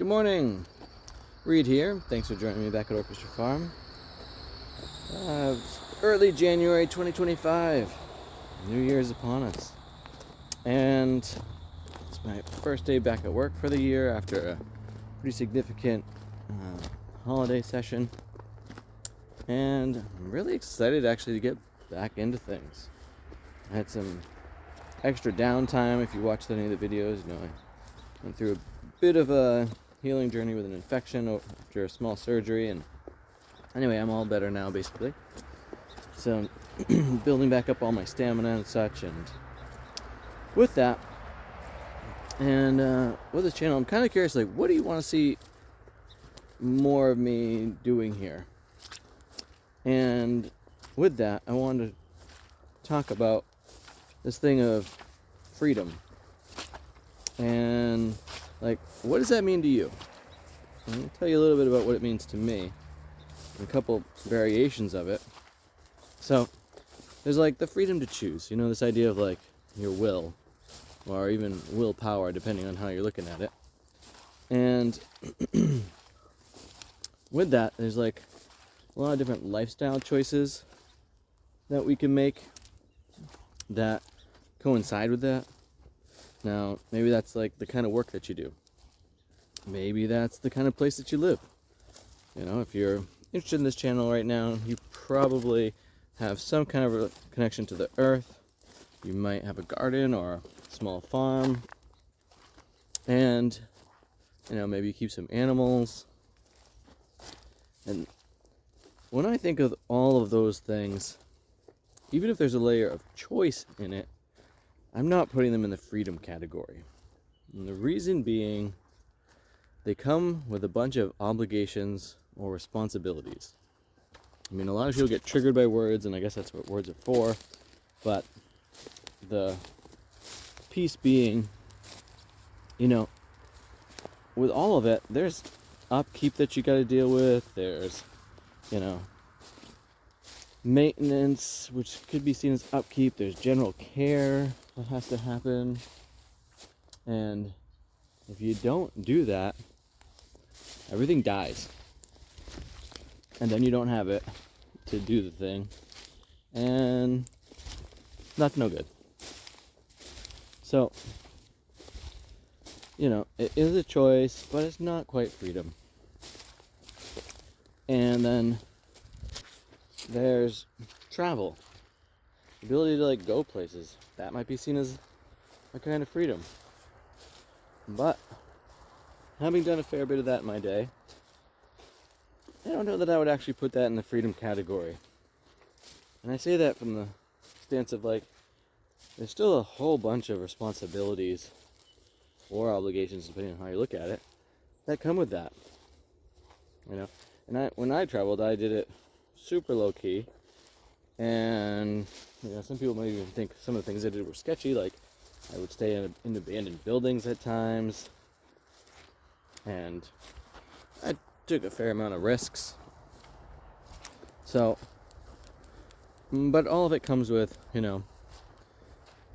Good morning, Reed here. Thanks for joining me back at Orchestra Farm. Early January 2025. New Year's upon us. And it's my first day back at work for the year after a pretty significant holiday session. And I'm really excited actually to get back into things. I had some extra downtime. If you watched any of the videos, you know I went through a bit of a healing journey with an infection after a small surgery, and anyway, I'm all better now basically. So building back up all my stamina and such, and with that and with this channel, I'm kind of curious, like, what do you want to see more of me doing here? And with that, I wanted to talk about this thing of freedom. And like, what does that mean to you? I'm going to tell you a little bit about what it means to me, and a couple variations of it. So there's like the freedom to choose, this idea of like your will, or even willpower, depending on how you're looking at it. And with that, there's like a lot of different lifestyle choices that we can make that coincide with that. Now, maybe that's like the kind of work that you do. Maybe that's the kind of place that you live. If you're interested in this channel right now, you probably have some kind of a connection to the earth. You might have a garden or a small farm. And, maybe you keep some animals. And when I think of all of those things, even if there's a layer of choice in it, I'm not putting them in the freedom category. And the reason being, they come with a bunch of obligations or responsibilities. A lot of people get triggered by words, and I guess that's what words are for. But the piece being, with all of it, there's upkeep that you got to deal with. There's, maintenance, which could be seen as upkeep. There's general care that has to happen. And if you don't do that, everything dies. And then you don't have it to do the thing. And that's no good. So, it is a choice, but it's not quite freedom. And then there's travel. The ability to like go places. That might be seen as a kind of freedom. But having done a fair bit of that in my day, I don't know that I would actually put that in the freedom category. And I say that from the stance of like, there's still a whole bunch of responsibilities or obligations, depending on how you look at it, that come with that. And when I traveled, I did it super low key. And some people might even think some of the things I did were sketchy, like I would stay in abandoned buildings at times, and I took a fair amount of risks. So, but all of it comes with,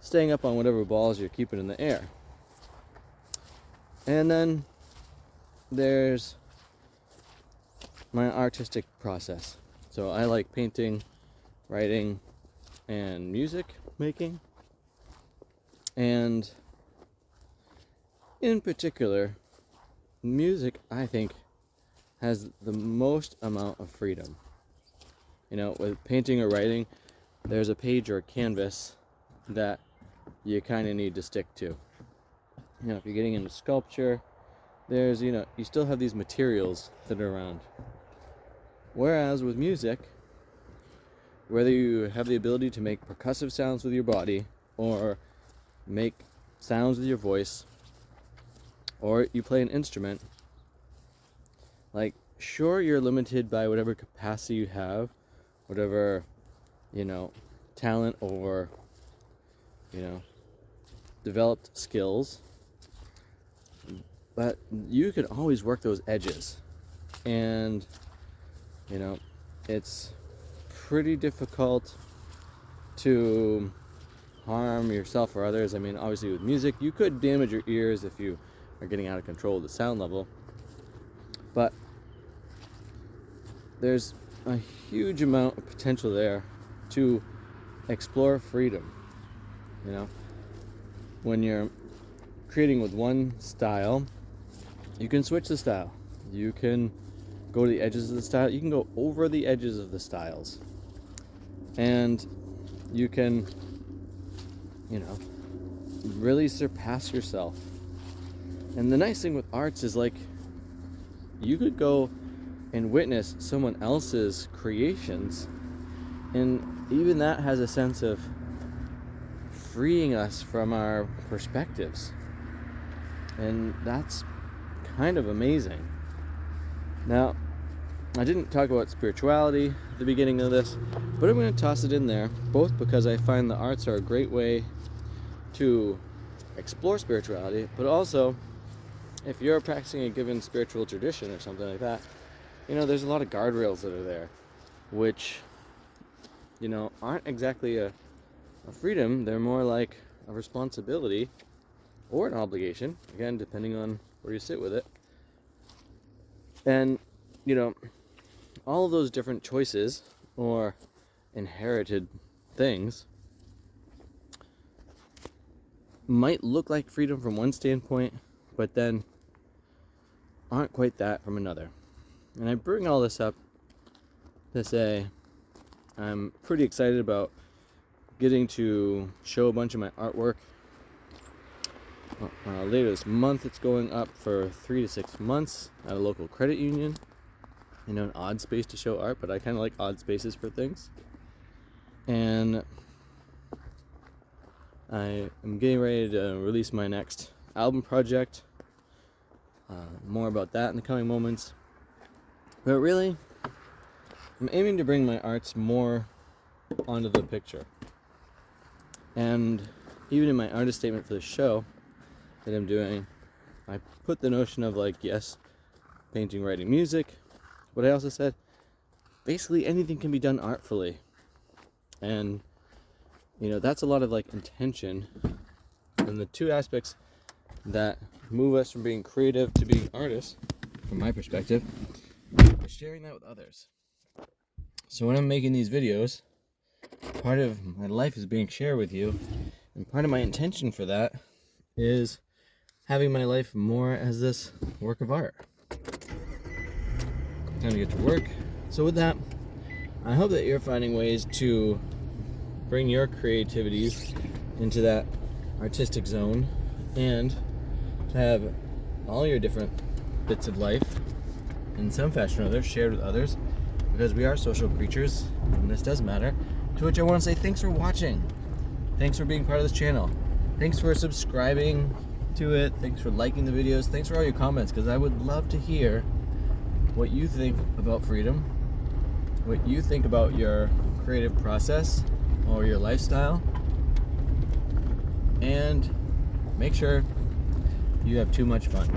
staying up on whatever balls you're keeping in the air. And then there's my artistic process. So I like painting, writing, and music making. And in particular, music, I think, has the most amount of freedom. With painting or writing, there's a page or a canvas that you kind of need to stick to. If you're getting into sculpture, there's, you still have these materials that are around. Whereas with music, whether you have the ability to make percussive sounds with your body, or make sounds with your voice, or you play an instrument, like, sure, you're limited by whatever capacity you have, whatever, talent or, developed skills, but you can always work those edges. And, it's pretty difficult to harm yourself or others. Obviously with music, you could damage your ears if you are getting out of control of the sound level. But there's a huge amount of potential there to explore freedom. You know, when you're creating with one style, you can switch the style. You can go to the edges of the style. You can go over the edges of the styles. And you can, you know, really surpass yourself. And the nice thing with arts is, like, you could go and witness someone else's creations, and even that has a sense of freeing us from our perspectives. And that's kind of amazing. Now, I didn't talk about spirituality at the beginning of this, but I'm going to toss it in there, both because I find the arts are a great way to explore spirituality, but also if you're practicing a given spiritual tradition or something like that, you know, there's a lot of guardrails that are there, which, you know, aren't exactly a freedom. They're more like a responsibility or an obligation, again, depending on where you sit with it. And, you know, all of those different choices or inherited things might look like freedom from one standpoint, but then aren't quite that from another. And I bring all this up to say I'm pretty excited about getting to show a bunch of my artwork. Later this month, it's going up for 3 to 6 months at a local credit union. You know, an odd space to show art, but I kind of like odd spaces for things. And I am getting ready to release my next album project. More about that in the coming moments. But really, I'm aiming to bring my arts more onto the picture. And even in my artist statement for the show that I'm doing, I put the notion of, like, yes, painting, writing, music, but I also said basically anything can be done artfully. And, you know, that's a lot of, like, intention. And the two aspects that move us from being creative to being artists, from my perspective, is sharing that with others. So when I'm making these videos, part of my life is being shared with you, and part of my intention for that is having my life more as this work of art. Time to get to work. So with that, I hope that you're finding ways to bring your creativities into that artistic zone, and to have all your different bits of life in some fashion or other shared with others, because we are social creatures and this does matter. To which I want to say thanks for watching. Thanks for being part of this channel. Thanks for subscribing to it. Thanks for liking the videos. Thanks for all your comments, because I would love to hear what you think about freedom, what you think about your creative process or your lifestyle, and make sure you have too much fun.